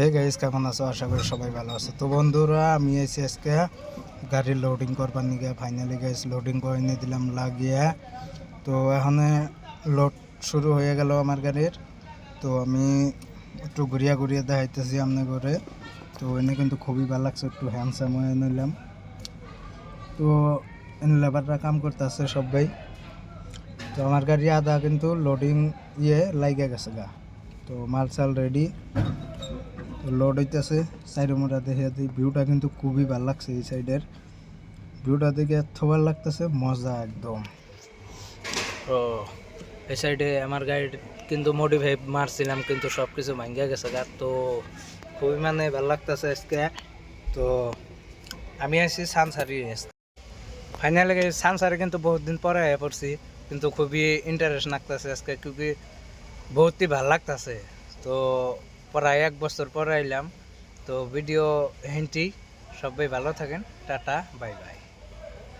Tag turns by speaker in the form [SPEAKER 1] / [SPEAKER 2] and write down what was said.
[SPEAKER 1] Hey guys, কেমন আছো? আশা করি সবাই ভালো আছে। তো বন্ধুরা, আমি এসে আজকে গাড়ি লোডিং করবার নিয়ে ফাইনালি গাইস লোডিং করে নিয়ে দিলাম লাগিয়ে। তো এখানে লোড শুরু হয়ে গেল আমার গাড়ির। তো আমি একটু ঘুরিয়া ঘুরিয়ে দেখাইতেছি আমনে করে। তো এনে কিন্তু খুবই ভালো লাগছে, একটু হ্যান্ডসাম হয়ে নিলাম। তো লেবাররা কাম করতেছে সবাই। তো আমার গাড়ি আদা কিন্তু লোডিং লাইগা গেছে গা। তো মাল চাল রেডি, লোড হইতেছে। সাইড মোড়া দেখে ভিউটা কিন্তু খুবই ভালো লাগছে। এই সাইডের ভিউটা দেখে এত ভালো লাগতেছে, মজা একদম।
[SPEAKER 2] ও এই সাইডে আমার গাড়ি কিন্তু মডিফাই মারছিলাম, কিন্তু সব কিছু ভাঙ্গা গেছে গা। তো খুবই ভালো লাগতেছে আজকে। তো আমি আছি সানসারি। ফাইনালি সানসারি কিন্তু বহুত দিন পরে পড়ছি, কিন্তু খুবই ইন্টারেস্ট লাগতেছে আজকে, ক্योंकि বহুতই ভালো লাগতেছে। তো প্রায় 1 বছর পরে আইলাম। তো ভিডিও হেন্টি, সবাই ভালো থাকেন, টাটা বাই বাই।